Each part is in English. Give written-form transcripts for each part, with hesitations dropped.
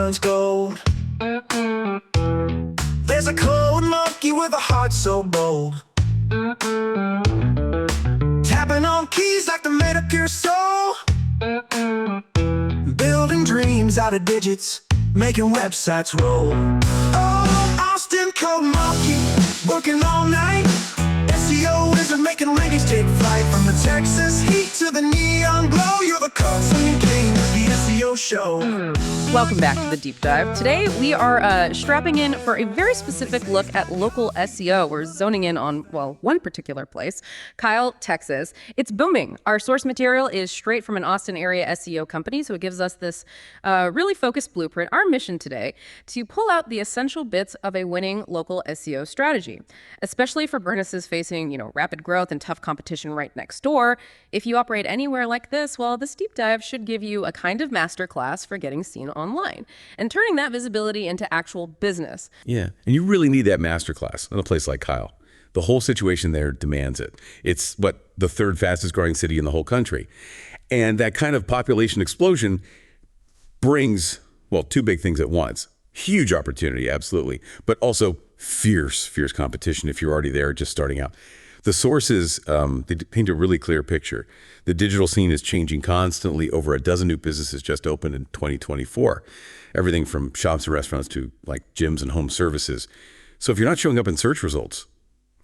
turns gold. There's a cold monkey with a heart so bold, tapping on keys like they made up your soul, building dreams out of digits, making websites roll. Oh, Austin cold monkey, working all night. SEO wizard making rankings take flight. From the Texas heat to the neon glow, you're the constant king of the SEO show. Welcome back to the Deep Dive. Today we are strapping in for a very specific look at local SEO. We're zoning in on, well, one particular place, Kyle, Texas. It's booming. Our source material is straight from an Austin area SEO company, so it gives us this really focused blueprint. Our mission today, to pull out the essential bits of a winning local SEO strategy, especially for businesses facing, rapid growth and tough competition right next door. If you operate anywhere like this, well, this deep dive should give you a kind of masterclass for getting seen online and turning that visibility into actual business. Yeah, and you really need that masterclass in a place like Kyle. The whole situation there demands it. It's the third fastest growing city in the whole country. And that kind of population explosion brings, two big things at once. Huge opportunity, absolutely, but also fierce competition if you're already there just starting out. The sources, they paint a really clear picture. The digital scene is changing constantly. Over a dozen new businesses just opened in 2024. Everything from shops and restaurants to gyms and home services. So if you're not showing up in search results,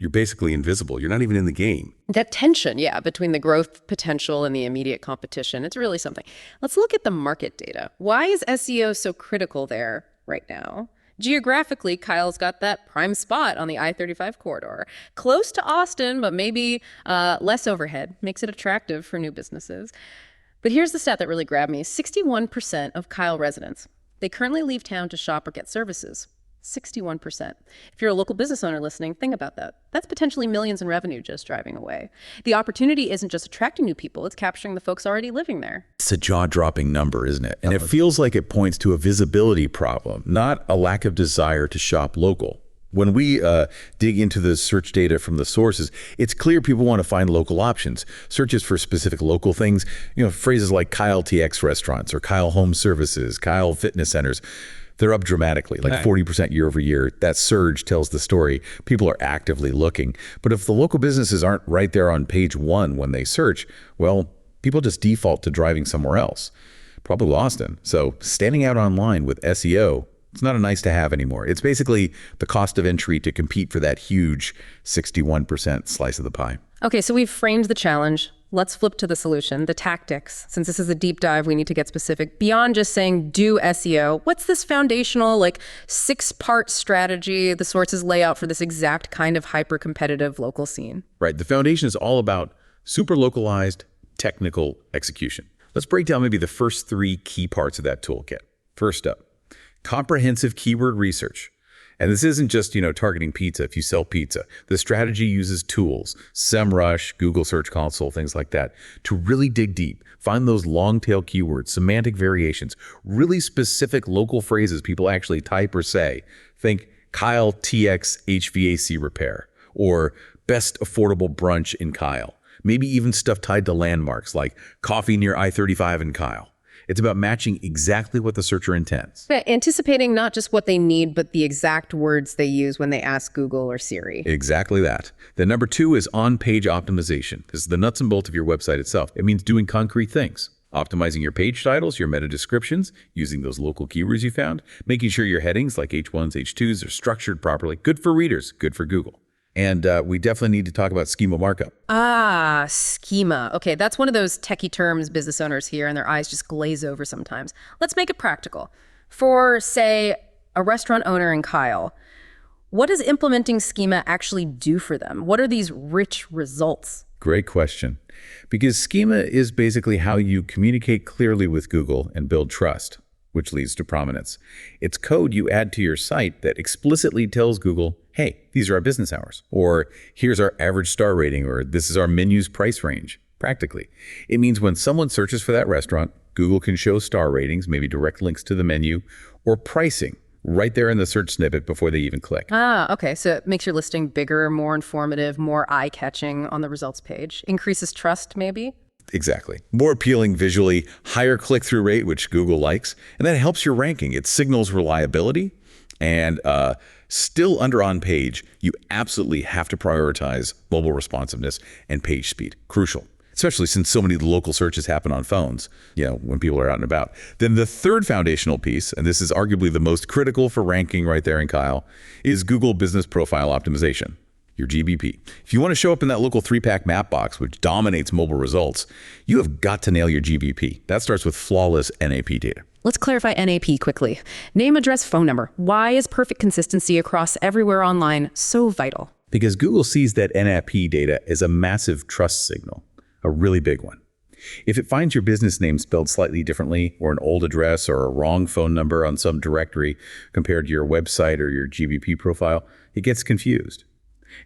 you're basically invisible. You're not even in the game. That tension, between the growth potential and the immediate competition, it's really something. Let's look at the market data. Why is SEO so critical there right now? Geographically, Kyle's got that prime spot on the I-35 corridor. Close to Austin, but maybe less overhead. Makes it attractive for new businesses. But here's the stat that really grabbed me. 61% of Kyle residents, they currently leave town to shop or get services. 61%. If you're a local business owner listening, think about that. That's potentially millions in revenue just driving away. The opportunity isn't just attracting new people, it's capturing the folks already living there. It's a jaw-dropping number, isn't it? And it feels like it points to a visibility problem, not a lack of desire to shop local. When we dig into the search data from the sources, it's clear people want to find local options. Searches for specific local things, phrases like Kyle TX restaurants or Kyle home services, Kyle fitness centers, they're up dramatically, 40% year over year. That surge tells the story. People are actively looking. But if the local businesses aren't right there on page one when they search, well, people just default to driving somewhere else, probably Austin. So standing out online with SEO, it's not a nice to have anymore. It's basically the cost of entry to compete for that huge 61% slice of the pie. Okay, so we've framed the challenge. Let's flip to the solution, the tactics. Since this is a deep dive, we need to get specific. Beyond just saying do SEO, what's this foundational 6-part strategy the sources lay out for this exact kind of hyper-competitive local scene? Right. The foundation is all about super localized technical execution. Let's break down maybe the first 3 key parts of that toolkit. First up, comprehensive keyword research. And this isn't just, targeting pizza if you sell pizza. The strategy uses tools, SEMrush, Google Search Console, things like that, to really dig deep, find those long tail keywords, semantic variations, really specific local phrases people actually type or say. Think Kyle TX HVAC repair or best affordable brunch in Kyle. Maybe even stuff tied to landmarks like coffee near I-35 in Kyle. It's about matching exactly what the searcher intends. Yeah, anticipating not just what they need, but the exact words they use when they ask Google or Siri. Exactly that. Then number 2 is on-page optimization. This is the nuts and bolts of your website itself. It means doing concrete things. Optimizing your page titles, your meta descriptions, using those local keywords you found, making sure your headings like H1s, H2s are structured properly. Good for readers, good for Google. And we definitely need to talk about schema markup. Schema. Okay, that's one of those techie terms business owners hear and their eyes just glaze over sometimes. Let's make it practical. For, say, a restaurant owner in Kyle, what does implementing schema actually do for them? What are these rich results? Great question. Because schema is basically how you communicate clearly with Google and build trust, which leads to prominence. It's code you add to your site that explicitly tells Google, hey, these are our business hours, or here's our average star rating, or this is our menu's price range. Practically, it means when someone searches for that restaurant, Google can show star ratings, maybe direct links to the menu, or pricing right there in the search snippet before they even click. Okay. So it makes your listing bigger, more informative, more eye-catching on the results page. Increases trust, maybe? Exactly. More appealing visually, higher click-through rate, which Google likes, and that helps your ranking. It signals reliability, and still under on page, you absolutely have to prioritize mobile responsiveness and page speed. Crucial, especially since so many of the local searches happen on phones, when people are out and about. Then the third foundational piece, and this is arguably the most critical for ranking right there in Kyle, is Google Business Profile Optimization, your GBP. If you want to show up in that local 3-pack map box, which dominates mobile results, you have got to nail your GBP. That starts with flawless NAP data. Let's clarify NAP quickly. Name, address, phone number. Why is perfect consistency across everywhere online so vital? Because Google sees that NAP data as a massive trust signal, a really big one. If it finds your business name spelled slightly differently, or an old address or a wrong phone number on some directory compared to your website or your GBP profile, it gets confused.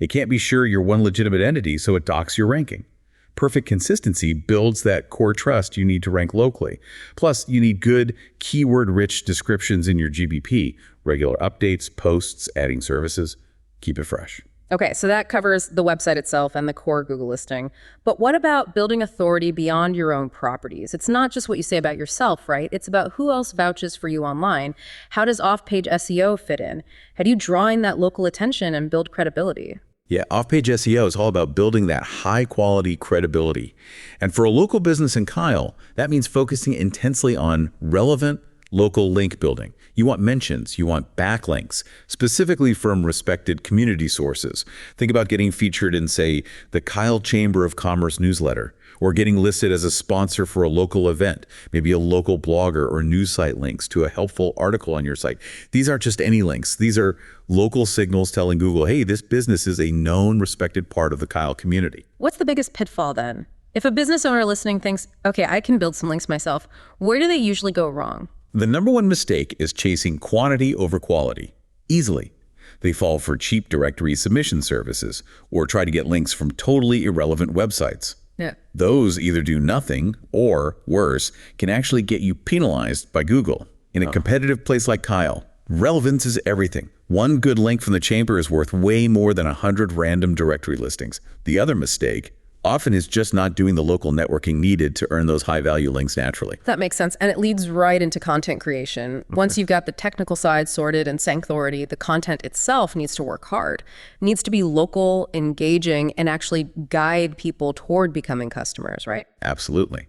It can't be sure you're one legitimate entity, so it docks your ranking. Perfect consistency builds that core trust you need to rank locally. Plus, you need good, keyword-rich descriptions in your GBP, regular updates, posts, adding services. Keep it fresh. Okay, so that covers the website itself and the core Google listing. But what about building authority beyond your own properties? It's not just what you say about yourself, right? It's about who else vouches for you online. How does off-page SEO fit in? How do you draw in that local attention and build credibility? Yeah, off-page SEO is all about building that high-quality credibility. And for a local business in Kyle, that means focusing intensely on relevant local link building. You want mentions, you want backlinks, specifically from respected community sources. Think about getting featured in, say, the Kyle Chamber of Commerce newsletter, or getting listed as a sponsor for a local event, maybe a local blogger or news site links to a helpful article on your site. These aren't just any links. These are local signals telling Google, hey, this business is a known, respected part of the Kyle community. What's the biggest pitfall then? If a business owner listening thinks, okay, I can build some links myself, where do they usually go wrong? The number one mistake is chasing quantity over quality. Easily. They fall for cheap directory submission services or try to get links from totally irrelevant websites. Yeah. Those either do nothing or, worse, can actually get you penalized by Google. In a competitive place like Kyle, relevance is everything. One good link from the chamber is worth way more than 100 random directory listings. The other mistake often is just not doing the local networking needed to earn those high-value links naturally. That makes sense. And it leads right into content creation. Once you've got the technical side sorted and authority, the content itself needs to work hard. It needs to be local, engaging, and actually guide people toward becoming customers, right? Absolutely.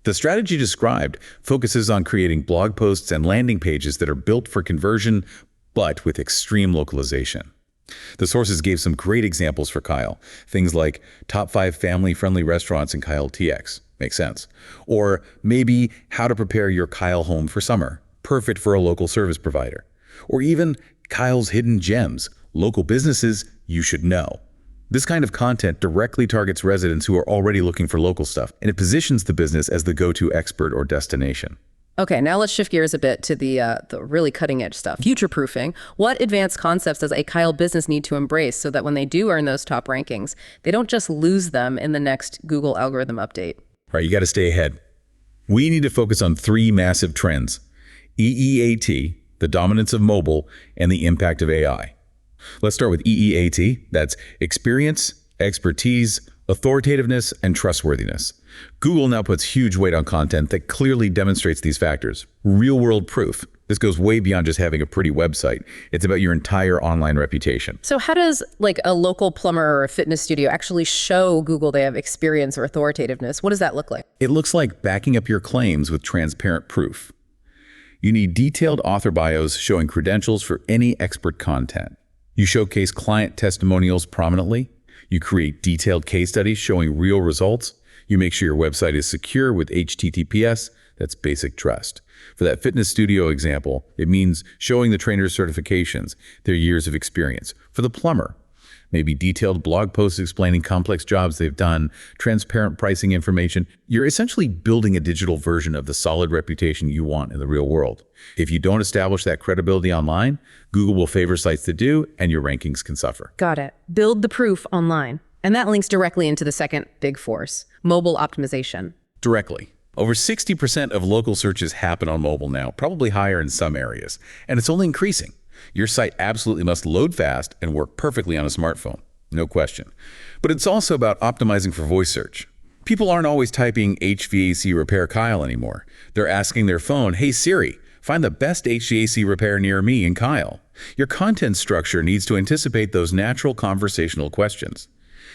The strategy described focuses on creating blog posts and landing pages that are built for conversion, but with extreme localization. The sources gave some great examples for Kyle. Things like top 5 family-friendly restaurants in Kyle TX. Makes sense. Or maybe how to prepare your Kyle home for summer. Perfect for a local service provider. Or even Kyle's hidden gems. Local businesses you should know. This kind of content directly targets residents who are already looking for local stuff, and it positions the business as the go-to expert or destination. Okay, now let's shift gears a bit to the really cutting edge stuff. Future-proofing. What advanced concepts does a Kyle business need to embrace so that when they do earn those top rankings, they don't just lose them in the next Google algorithm update? Right, you got to stay ahead. We need to focus on 3 massive trends: EEAT, the dominance of mobile, and the impact of AI. Let's start with EEAT. That's experience, expertise, authoritativeness, and trustworthiness. Google now puts huge weight on content that clearly demonstrates these factors. Real-world proof. This goes way beyond just having a pretty website. It's about your entire online reputation. So how does like a local plumber or a fitness studio actually show Google they have experience or authoritativeness? What does that look like? It looks like backing up your claims with transparent proof. You need detailed author bios showing credentials for any expert content. You showcase client testimonials prominently. You create detailed case studies showing real results. You make sure your website is secure with HTTPS. That's basic trust. For that fitness studio example, it means showing the trainer's certifications, their years of experience. For the plumber, maybe detailed blog posts explaining complex jobs they've done, transparent pricing information. You're essentially building a digital version of the solid reputation you want in the real world. If you don't establish that credibility online, Google will favor sites that do, and your rankings can suffer. Got it. Build the proof online. And that links directly into the second big force, mobile optimization. Directly. Over 60% of local searches happen on mobile now, probably higher in some areas, and it's only increasing. Your site absolutely must load fast and work perfectly on a smartphone, no question. But it's also about optimizing for voice search. People aren't always typing HVAC repair Kyle anymore. They're asking their phone, "Hey Siri, find the best HVAC repair near me in Kyle." Your content structure needs to anticipate those natural conversational questions.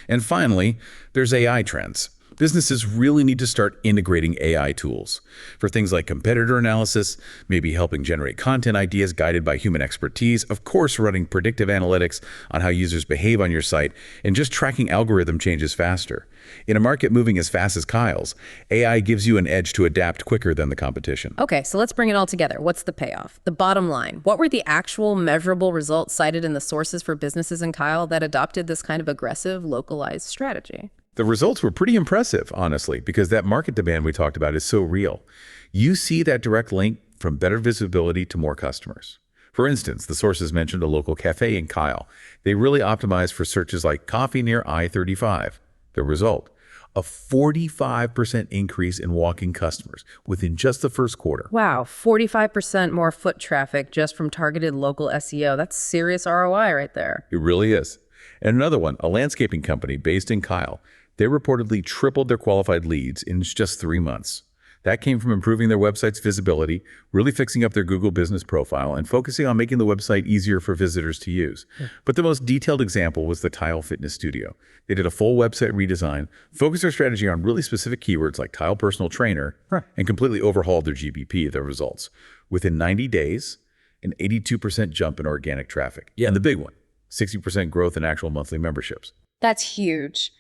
And finally, there's AI trends. Businesses really need to start integrating AI tools for things like competitor analysis, maybe helping generate content ideas guided by human expertise, of course running predictive analytics on how users behave on your site, and just tracking algorithm changes faster. In a market moving as fast as Kyle's, AI gives you an edge to adapt quicker than the competition. Okay, so let's bring it all together. What's the payoff? The bottom line. What were the actual measurable results cited in the sources for businesses in Kyle that adopted this kind of aggressive, localized strategy? The results were pretty impressive, honestly, because that market demand we talked about is so real. You see that direct link from better visibility to more customers. For instance, the sources mentioned a local cafe in Kyle. They really optimized for searches like coffee near I-35. The result, a 45% increase in walk-in customers within just the first quarter. Wow, 45% more foot traffic just from targeted local SEO. That's serious ROI right there. It really is. And another one, a landscaping company based in Kyle. They reportedly tripled their qualified leads in just 3 months. That came from improving their website's visibility, really fixing up their Google business profile, and focusing on making the website easier for visitors to use. But the most detailed example was the Tile Fitness Studio. They did a full website redesign, focused their strategy on really specific keywords like Tile Personal Trainer, and completely overhauled their GBP, their results. Within 90 days, an 82% jump in organic traffic. And the big one, 60% growth in actual monthly memberships. That's huge.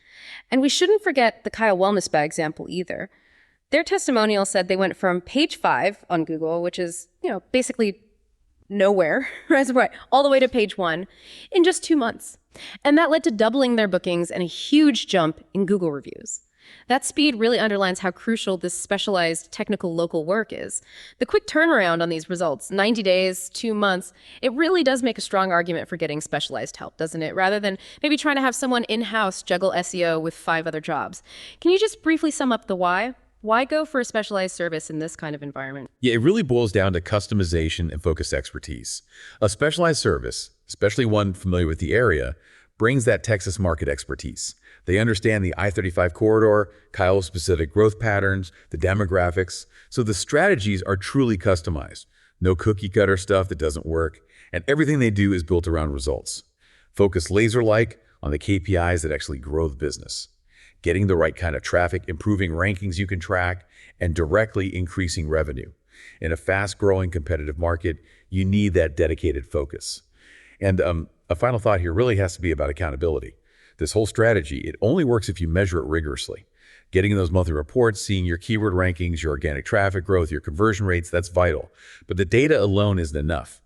And we shouldn't forget the Kyle Wellness Spa example either. Their testimonial said they went from page 5 on Google, which is, basically nowhere, right, all the way to page 1 in just 2 months. And that led to doubling their bookings and a huge jump in Google reviews. That speed really underlines how crucial this specialized technical local work is. The quick turnaround on these results, 90 days, 2 months, it really does make a strong argument for getting specialized help, doesn't it? Rather than maybe trying to have someone in-house juggle SEO with 5 other jobs. Can you just briefly sum up the why? Why go for a specialized service in this kind of environment? Yeah, it really boils down to customization and focused expertise. A specialized service, especially one familiar with the area, brings that Texas market expertise. They understand the I-35 corridor, Kyle's specific growth patterns, the demographics, so the strategies are truly customized. No cookie cutter stuff that doesn't work, and everything they do is built around results. Focus laser-like on the KPIs that actually grow the business. Getting the right kind of traffic, improving rankings you can track, and directly increasing revenue. In a fast-growing competitive market, you need that dedicated focus. And a final thought here really has to be about accountability. This whole strategy, it only works if you measure it rigorously. Getting those monthly reports, seeing your keyword rankings, your organic traffic growth, your conversion rates, that's vital. But the data alone isn't enough.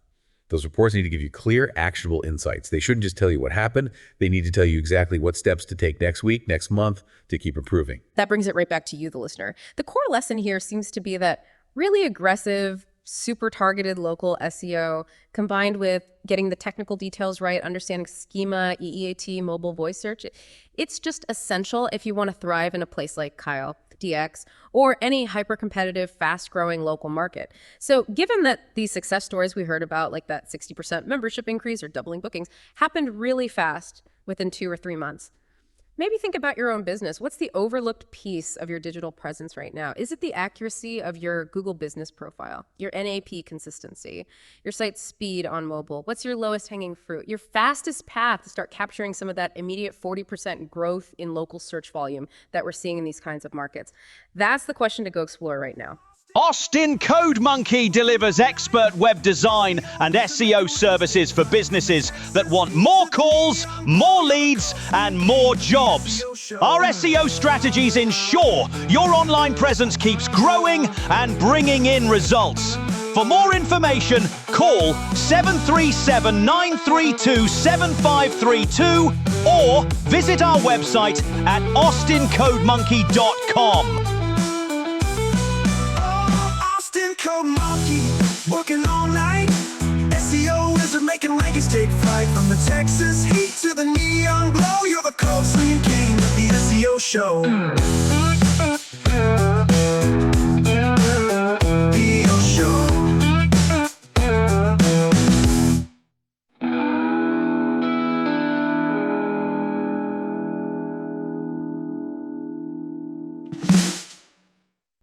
Those reports need to give you clear, actionable insights. They shouldn't just tell you what happened. They need to tell you exactly what steps to take next week, next month to keep improving. That brings it right back to you, the listener. The core lesson here seems to be that really aggressive, super targeted local SEO combined with getting the technical details right, understanding schema, EEAT, mobile voice search, it's just essential if you want to thrive in a place like Kyle, DX, or any hyper-competitive, fast-growing local market. So given that these success stories we heard about, like that 60% membership increase or doubling bookings, happened really fast within 2 or 3 months, maybe think about your own business. What's the overlooked piece of your digital presence right now? Is it the accuracy of your Google business profile, your NAP consistency, your site's speed on mobile? What's your lowest hanging fruit? Your fastest path to start capturing some of that immediate 40% growth in local search volume that we're seeing in these kinds of markets? That's the question to go explore right now. Austin Code Monkey delivers expert web design and SEO services for businesses that want more calls, more leads, and more jobs. Our SEO strategies ensure your online presence keeps growing and bringing in results. For more information, call 737-932-7532 or visit our website at austincodemonkey.com. Code Monkey, working all night. SEO wizard making rankings take flight. From the Texas heat to the neon glow, you're the code swinging king of the SEO show. show.